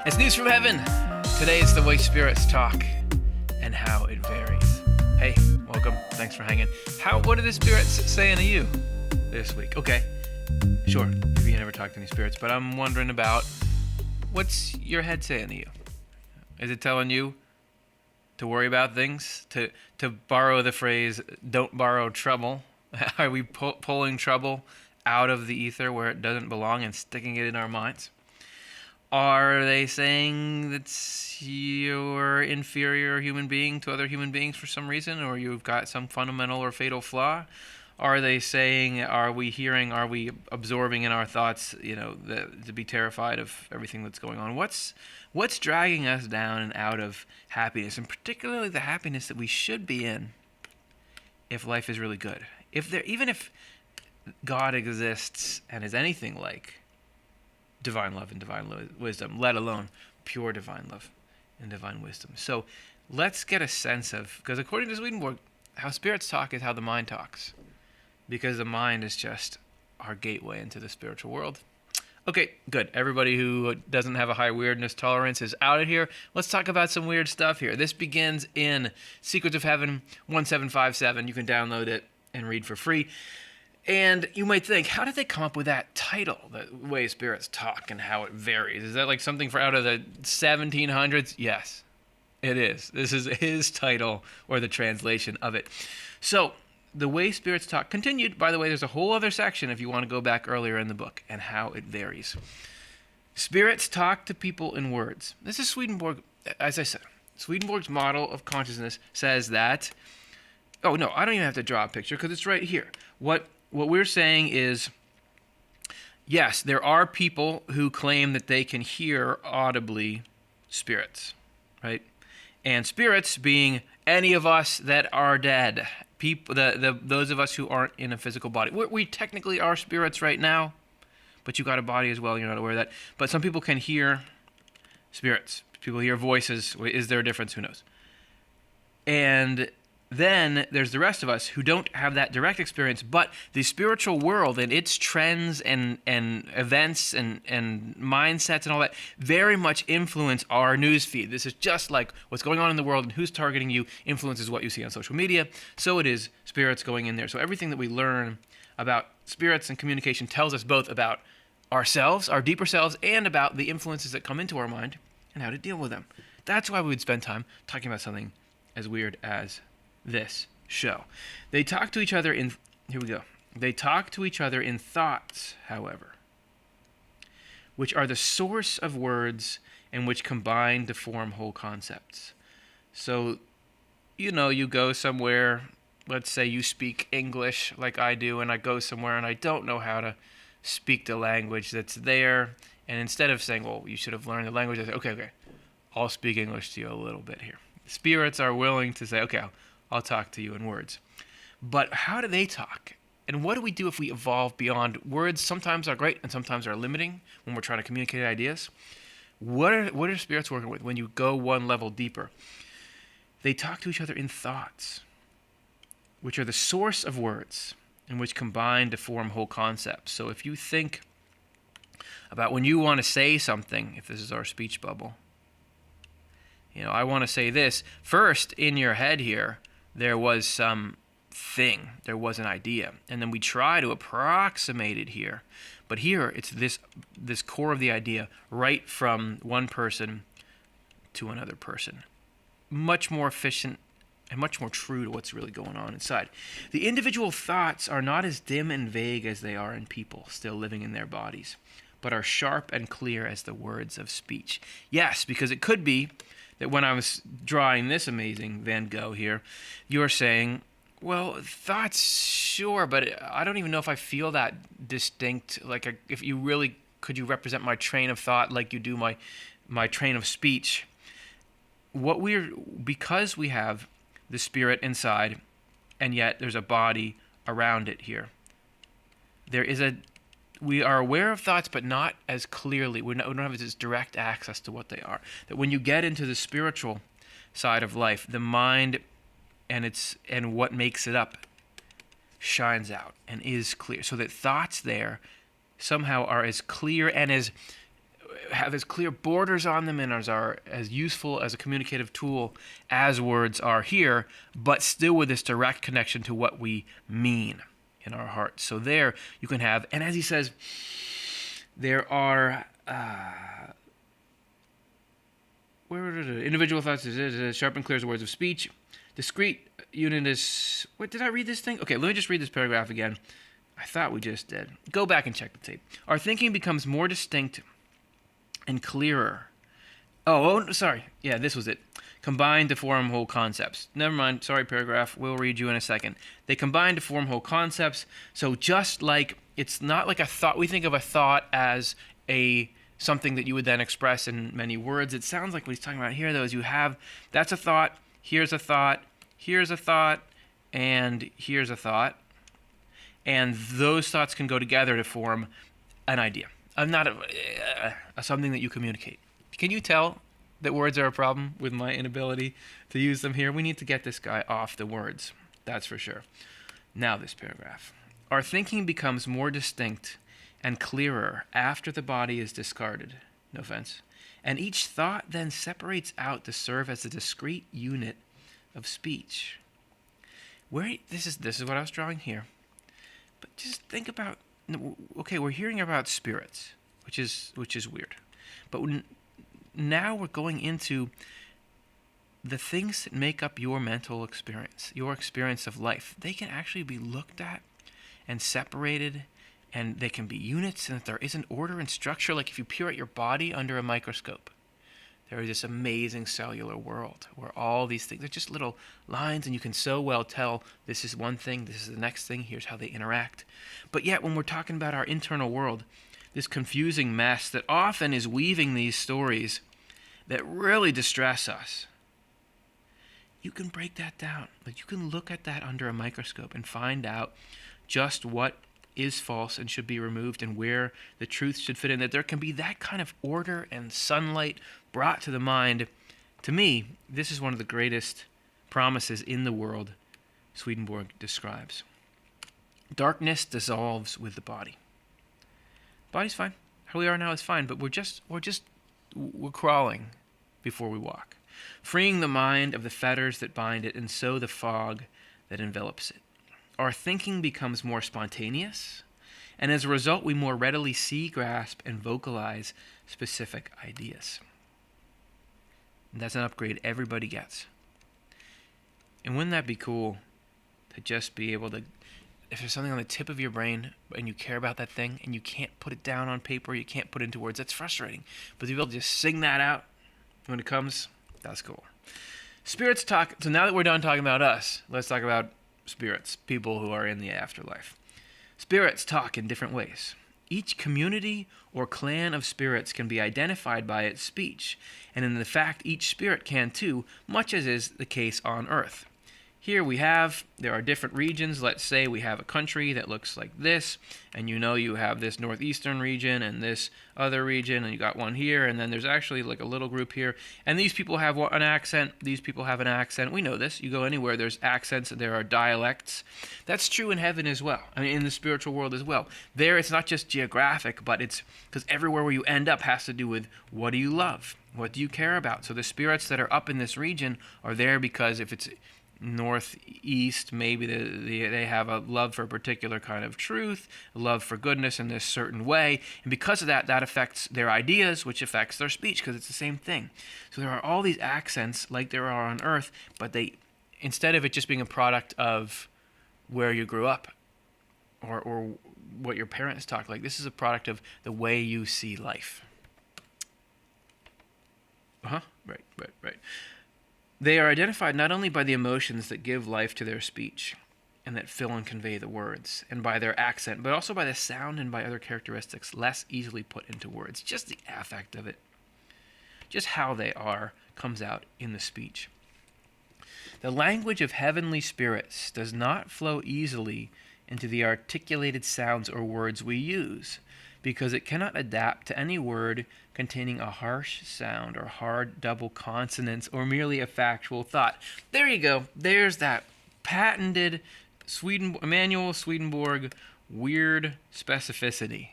It's news from heaven. Today is the way spirits talk and how it varies. Hey, welcome. Thanks for hanging. What are the spirits saying to you this week? Okay, sure. Maybe you never talked to any spirits, but I'm wondering about what's your head saying to you? Is it telling you to worry about things? To borrow the phrase, don't borrow trouble? Are we pulling trouble out of the ether where it doesn't belong and sticking it in our minds? Are they saying that you're inferior human being to other human beings for some reason, or you've got some fundamental or fatal flaw? Are they saying, are we absorbing in our thoughts, to be terrified of everything that's going on? What's dragging us down and out of happiness, and particularly the happiness that we should be in if life is really good? Even if God exists and is anything like divine love and divine wisdom, let alone pure divine love and divine wisdom. So let's get a sense of, because according to Swedenborg, how spirits talk is how the mind talks, because the mind is just our gateway into the spiritual world. Okay, good. Everybody who doesn't have a high weirdness tolerance is out of here. Let's talk about some weird stuff here. This begins in Secrets of Heaven 1757. You can download it and read for free. And you might think, how did they come up with that title, the way spirits talk and how it varies? Is that like something out of the 1700s? Yes, it is. This is his title, or the translation of it. So, the way spirits talk continued. By the way, there's a whole other section if you want to go back earlier in the book, and how it varies. Spirits talk to people in words. This is Swedenborg, as I said. Swedenborg's model of consciousness says that, oh no, I don't even have to draw a picture because it's right here. What we're saying is, yes, there are people who claim that they can hear audibly spirits, right? And spirits being any of us that are dead, people, those of us who aren't in a physical body. We technically are spirits right now, but you got a body as well. You're not aware of that. But some people can hear spirits. People hear voices. Is there a difference? Who knows? And then there's the rest of us who don't have that direct experience, but the spiritual world and its trends and events and mindsets and all that very much influence our news feed. This is just like what's going on in the world, and who's targeting you influences what you see on social media. So it is spirits going in there. So everything that we learn about spirits and communication tells us both about ourselves, our deeper selves, and about the influences that come into our mind and how to deal with them. That's why we would spend time talking about something as weird as this show. They talk to each other in, here we go. They talk to each other in thoughts, however, which are the source of words and which combine to form whole concepts. So, you go somewhere, let's say you speak English like I do, and I go somewhere and I don't know how to speak the language that's there, and instead of saying, well, you should have learned the language, I say, okay, I'll speak English to you a little bit here. Spirits are willing to say, okay, I'll talk to you in words. But how do they talk? And what do we do if we evolve beyond words? Sometimes are great and sometimes are limiting when we're trying to communicate ideas. What are spirits working with when you go one level deeper? They talk to each other in thoughts, which are the source of words and which combine to form whole concepts. So if you think about when you want to say something, if this is our speech bubble, I want to say this. First, in your head here, there was some thing. There was an idea. And then we try to approximate it here. But here, it's this core of the idea right from one person to another person. Much more efficient and much more true to what's really going on inside. The individual thoughts are not as dim and vague as they are in people still living in their bodies, but are sharp and clear as the words of speech. Yes, because it could be that when I was drawing this amazing Van Gogh here, you're saying, well, thoughts, sure, but I don't even know if I feel that distinct. Could you represent my train of thought like you do my train of speech? Because we have the spirit inside, and yet there's a body around it here. We are aware of thoughts, but not as clearly. We don't have this direct access to what they are. That when you get into the spiritual side of life, the mind and what makes it up shines out and is clear. So that thoughts there somehow are as clear and as have as clear borders on them and are as useful as a communicative tool as words are here, but still with this direct connection to what we mean in our hearts. So there you can have, and as he says, there are individual thoughts, sharp and clear as the words of speech. Discrete unit is, what, did I read this thing? Okay, let me just read this paragraph again. I thought we just did. Go back and check the tape. Our thinking becomes more distinct and clearer. Oh, sorry. Yeah, this was it. Combine to form whole concepts. Never mind. Sorry, paragraph. We'll read you in a second. They combine to form whole concepts. So just like, it's not like a thought. We think of a thought as something that you would then express in many words. It sounds like what he's talking about here, though, is you have, that's a thought, here's a thought, here's a thought, and here's a thought. And those thoughts can go together to form an idea. Something that you communicate. Can you tell that words are a problem with my inability to use them here? We need to get this guy off the words. That's for sure. Now this paragraph. Our thinking becomes more distinct and clearer after the body is discarded. No offense. And each thought then separates out to serve as a discrete unit of speech. This is what I was drawing here. But just think about, okay, we're hearing about spirits, which is weird. But now we're going into the things that make up your mental experience, your experience of life. They can actually be looked at and separated, and they can be units, and if there isn't order and structure, like if you peer at your body under a microscope, there is this amazing cellular world where all these things are just little lines, and you can so well tell this is one thing, this is the next thing, here's how they interact. But yet when we're talking about our internal world, this confusing mess that often is weaving these stories that really distress us, you can break that down. Like, you can look at that under a microscope and find out just what is false and should be removed and where the truth should fit in, that there can be that kind of order and sunlight brought to the mind. To me, this is one of the greatest promises in the world Swedenborg describes. Darkness dissolves with the body. Body's fine. How we are now is fine, but we're crawling before we walk, freeing the mind of the fetters that bind it and so the fog that envelops it. Our thinking becomes more spontaneous, and as a result, we more readily see, grasp, and vocalize specific ideas. And that's an upgrade everybody gets. And wouldn't that be cool to just be able to, if there's something on the tip of your brain and you care about that thing and you can't put it down on paper, you can't put it into words, that's frustrating. But to be able to just sing that out when it comes, that's cool. Spirits talk. So now that we're done talking about us, let's talk about spirits, people who are in the afterlife. Spirits talk in different ways. Each community or clan of spirits can be identified by its speech, and in the fact each spirit can too, much as is the case on Earth. Here there are different regions. Let's say we have a country that looks like this, and you have this northeastern region and this other region, and you got one here, and then there's actually like a little group here, and these people have an accent, these people have an accent. We know this. You go anywhere, there's accents, there are dialects. That's true in heaven as well, in the spiritual world as well. There, it's not just geographic, but it's because everywhere where you end up has to do with what do you love? What do you care about? So the spirits that are up in this region are there because if it's northeast, maybe they have a love for a particular kind of truth, a love for goodness in this certain way, and because of that affects their ideas, which affects their speech, because it's the same thing. So there are all these accents like there are on Earth, but they, instead of it just being a product of where you grew up or what your parents talk like, this is a product of the way you see life. Right. They are identified not only by the emotions that give life to their speech and that fill and convey the words, and by their accent, but also by the sound and by other characteristics less easily put into words. Just the affect of it, just how they are, comes out in the speech. The language of heavenly spirits does not flow easily into the articulated sounds or words we use, because it cannot adapt to any word containing a harsh sound or hard double consonants or merely a factual thought. There you go. There's that patented Emanuel Swedenborg weird specificity.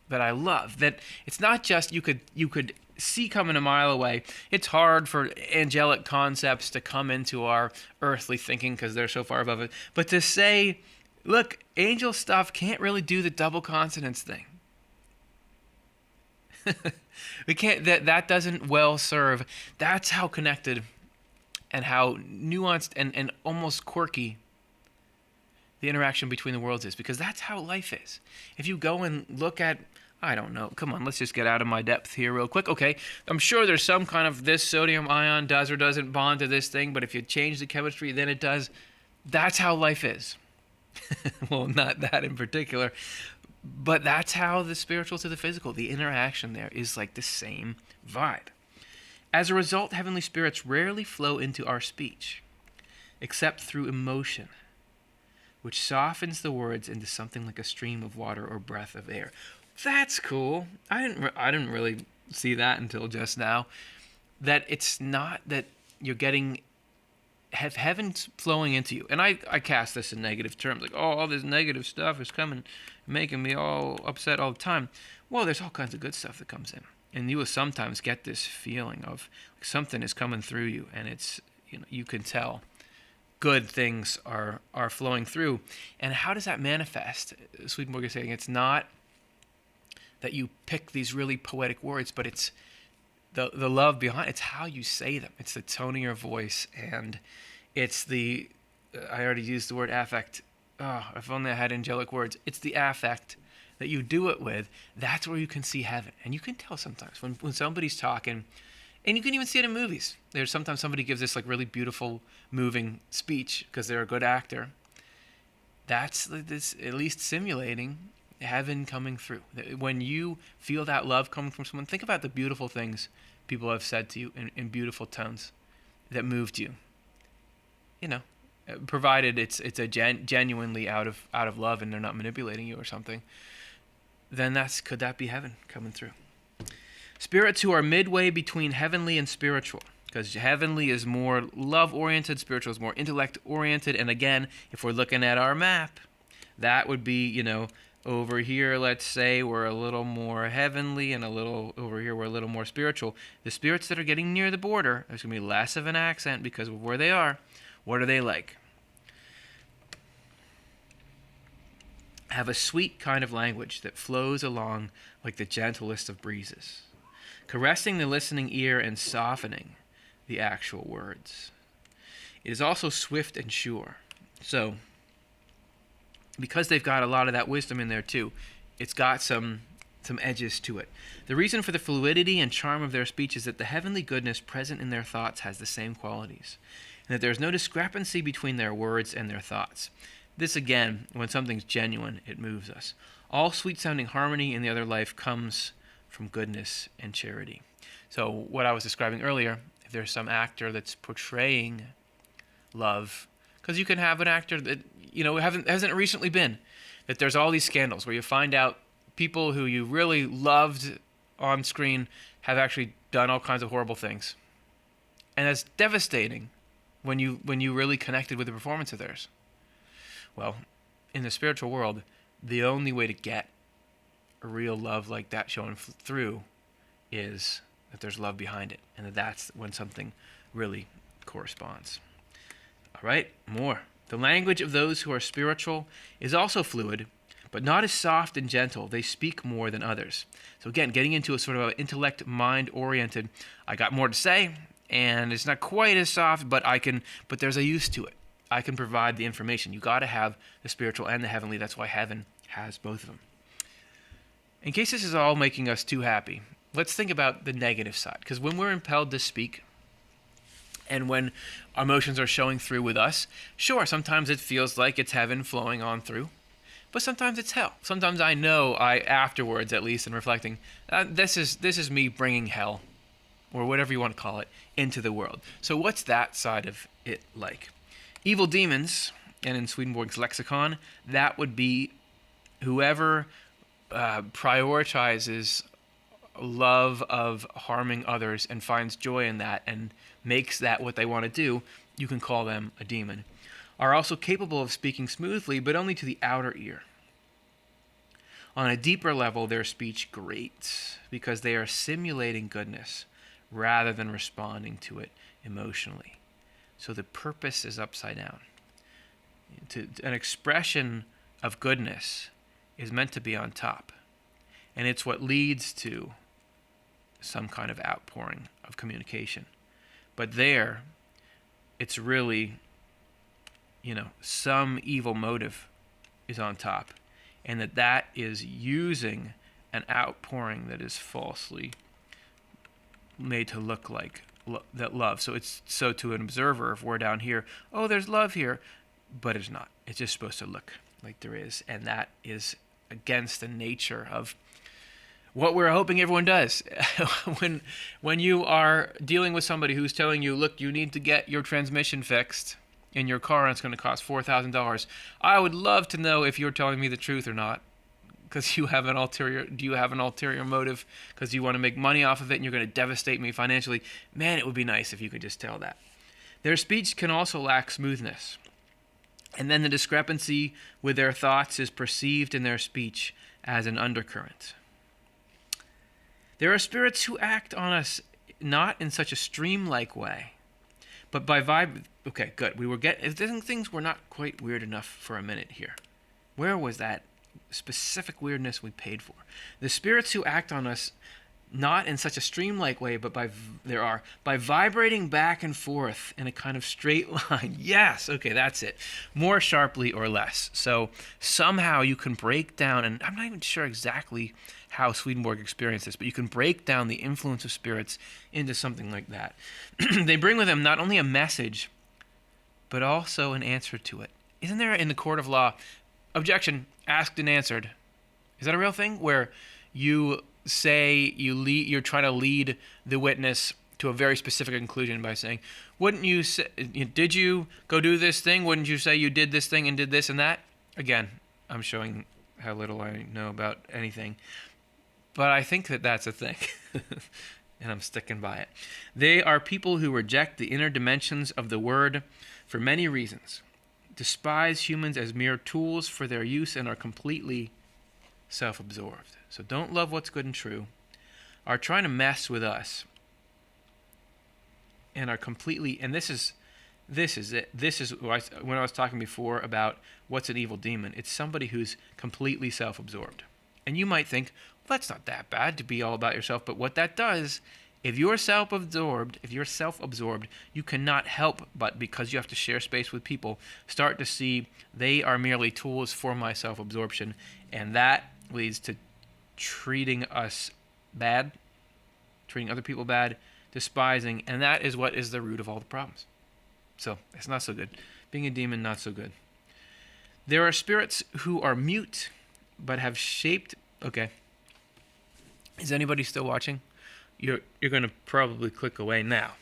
that I love. That it's not just you could see coming a mile away. It's hard for angelic concepts to come into our earthly thinking because they're so far above it. But to say, look, angel stuff can't really do the double consonants thing. We can't. That doesn't well serve. That's how connected and how nuanced and almost quirky the interaction between the worlds is, because that's how life is. If you go and look at, I don't know, come on, let's just get out of my depth here real quick. Okay, I'm sure there's some kind of this sodium ion does or doesn't bond to this thing, but if you change the chemistry, then it does. That's how life is. Well, not that in particular, but that's how the spiritual to the physical, the interaction there is like the same vibe. As a result, heavenly spirits rarely flow into our speech, except through emotion, which softens the words into something like a stream of water or breath of air. That's cool. I didn't really see that until just now. That it's not that you're getting heaven's flowing into you. And I cast this in negative terms, like, oh, all this negative stuff is coming, making me all upset all the time. Well, there's all kinds of good stuff that comes in. And you will sometimes get this feeling of like something is coming through you, and it's, you can tell good things are flowing through. And how does that manifest? Swedenborg is saying it's not that you pick these really poetic words, but it's the love behind. It's how you say them. It's the tone of your voice, and it's the, I already used the word affect. Oh, if only I had angelic words. It's the affect that you do it with. That's where you can see heaven. And you can tell sometimes when somebody's talking, and you can even see it in movies. There's sometimes somebody gives this like really beautiful, moving speech because they're a good actor. That's this at least simulating heaven coming through. When you feel that love coming from someone, think about the beautiful things people have said to you in beautiful tones that moved you. Provided it's a genuinely out of love and they're not manipulating you or something, then could that be heaven coming through? Spirits who are midway between heavenly and spiritual, because heavenly is more love-oriented, spiritual is more intellect-oriented, and again, if we're looking at our map, that would be, over here, let's say we're a little more heavenly, and over here we're a little more spiritual. The spirits that are getting near the border, there's going to be less of an accent because of where they are. What are they like? Have a sweet kind of language that flows along like the gentlest of breezes, caressing the listening ear and softening the actual words. It is also swift and sure. So, because they've got a lot of that wisdom in there too, it's got some edges to it. The reason for the fluidity and charm of their speech is that the heavenly goodness present in their thoughts has the same qualities, and that there's no discrepancy between their words and their thoughts. This, again, when something's genuine, it moves us. All sweet-sounding harmony in the other life comes from goodness and charity. So what I was describing earlier, if there's some actor that's portraying love, because you can have an actor that, hasn't recently been, that there's all these scandals where you find out people who you really loved on screen have actually done all kinds of horrible things. And that's devastating when you really connected with the performance of theirs. Well, in the spiritual world, the only way to get a real love like that showing through is that there's love behind it, and that's when something really corresponds. All right, more. The language of those who are spiritual is also fluid, but not as soft and gentle. They speak more than others. So again, getting into a sort of intellect, mind-oriented, I got more to say, and it's not quite as soft, but there's a use to it. I can provide the information. You got to have the spiritual and the heavenly. That's why heaven has both of them. In case this is all making us too happy, let's think about the negative side. Because when we're impelled to speak, and when our emotions are showing through with us, sure, sometimes it feels like it's heaven flowing on through, but sometimes it's hell. Sometimes I know, afterwards at least, in reflecting, this is me bringing hell, or whatever you want to call it, into the world. So what's that side of it like? Evil demons, and in Swedenborg's lexicon, that would be whoever prioritizes love of harming others and finds joy in that and makes that what they want to do. You can call them a demon. Are also capable of speaking smoothly, but only to the outer ear. On a deeper level, their speech grates because they are simulating goodness rather than responding to it emotionally. So the purpose is upside down. An expression of goodness is meant to be on top. And it's what leads to some kind of outpouring of communication. But there, it's really, some evil motive is on top. And that is using an outpouring that is falsely made to look like that love. So to an observer, if we're down here, oh, there's love here, but it's not. It's just supposed to look like there is. And that is against the nature of what we're hoping everyone does. when you are dealing with somebody who's telling you, look, you need to get your transmission fixed in your car and it's going to cost $4,000. I would love to know if you're telling me the truth or not, because do you have an ulterior motive because you want to make money off of it and you're going to devastate me financially? Man, it would be nice if you could just tell that. Their speech can also lack smoothness. And then the discrepancy with their thoughts is perceived in their speech as an undercurrent. There are spirits who act on us not in such a stream-like way, but by vibe. Okay, good. Things were not quite weird enough for a minute here. Where was that specific weirdness we paid for? The spirits who act on us not in such a stream-like way, but by vibrating back and forth in a kind of straight line. Yes, okay, that's it. More sharply or less. So somehow you can break down, and I'm not even sure exactly how Swedenborg experienced this, but you can break down the influence of spirits into something like that. They bring with them not only a message, but also an answer to it. Isn't there in the court of law, objection, asked and answered? Is that a real thing? Where you say you're trying to lead the witness to a very specific conclusion by saying, wouldn't you say, did you go do this thing? Wouldn't you say you did this thing and did this and that? Again, I'm showing how little I know about anything. But I think that that's a thing, and I'm sticking by it. They are people who reject the inner dimensions of the word for many reasons, despise humans as mere tools for their use, and are completely self-absorbed. So don't love what's good and true, are trying to mess with us, and are completely, and this is it. This is when I was talking before about what's an evil demon. It's somebody who's completely self-absorbed. And you might think, well, that's not that bad to be all about yourself. But what that does, if you're self-absorbed, you cannot help but, because you have to share space with people, start to see they are merely tools for my self-absorption. And that leads to treating us bad, treating other people bad, despising. And that is what is the root of all the problems. So it's not so good. Being a demon, not so good. There are spirits who are mute, but have shaped. Okay. Is anybody still watching? You're going to probably click away now.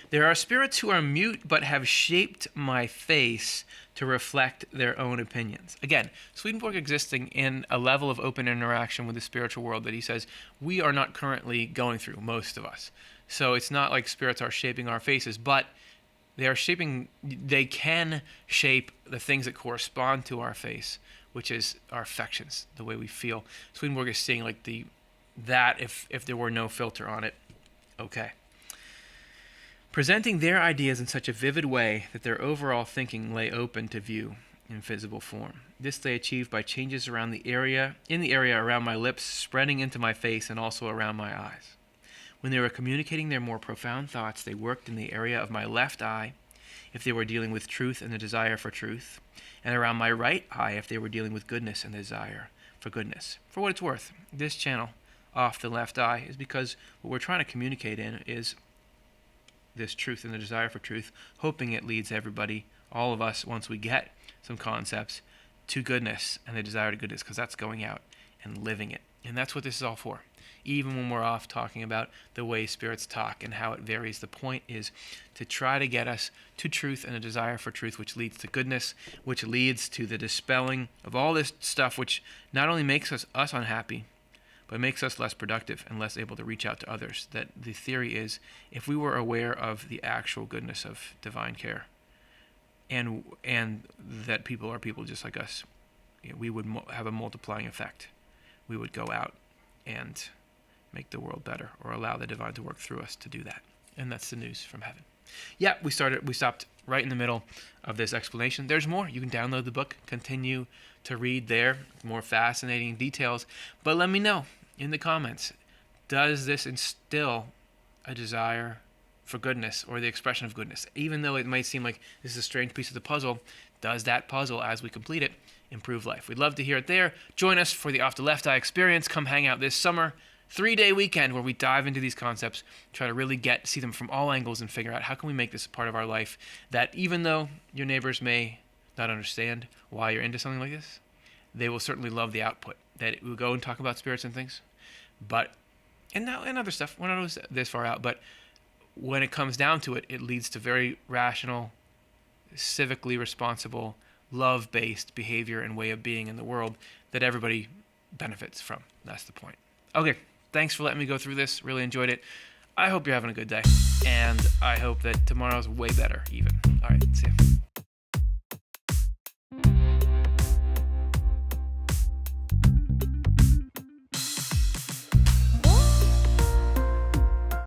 There are spirits who are mute, but have shaped my face to reflect their own opinions. Again, Swedenborg existing in a level of open interaction with the spiritual world that he says we are not currently going through, most of us. So it's not like spirits are shaping our faces, but they can shape the things that correspond to our face, which is our affections, the way we feel. Swedenborg is seeing like that if there were no filter on it. Okay. Presenting their ideas in such a vivid way that their overall thinking lay open to view in visible form. This they achieved by changes around in the area around my lips, spreading into my face and also around my eyes. When they were communicating their more profound thoughts, they worked in the area of my left eye, if they were dealing with truth and the desire for truth, and around my right eye if they were dealing with goodness and the desire for goodness. For what it's worth, this channel, Off the Left Eye, is because what we're trying to communicate in is this truth and the desire for truth, hoping it leads everybody, all of us, once we get some concepts, to goodness and the desire to goodness, because that's going out and living it. And that's what this is all for. Even when we're off talking about the way spirits talk and how it varies, the point is to try to get us to truth and a desire for truth, which leads to goodness, which leads to the dispelling of all this stuff, which not only makes us unhappy, but makes us less productive and less able to reach out to others. That the theory is, if we were aware of the actual goodness of divine care, and that people are people just like us, we would have a multiplying effect. we would go out and make the world better, or allow the divine to work through us to do that. And that's the news from heaven. Yeah, we stopped right in the middle of this explanation. There's more. You can download the book, continue to read there, more fascinating details. But let me know in the comments, does this instill a desire for goodness, or the expression of goodness? Even though it might seem like this is a strange piece of the puzzle, does that puzzle, as we complete it, improve life? We'd love to hear it there. Join us for the Off the Left Eye experience. Come hang out this summer. 3-day weekend where we dive into these concepts, try to really see them from all angles, and figure out how can we make this a part of our life, that even though your neighbors may not understand why you're into something like this, they will certainly love the output. That we'll go and talk about spirits and things, and other stuff. We're not this far out, but when it comes down to it, it leads to very rational, civically responsible, love-based behavior and way of being in the world that everybody benefits from. That's the point. Okay, thanks for letting me go through this. Really enjoyed it. I hope you're having a good day, and I hope that tomorrow's way better even. All right, see ya.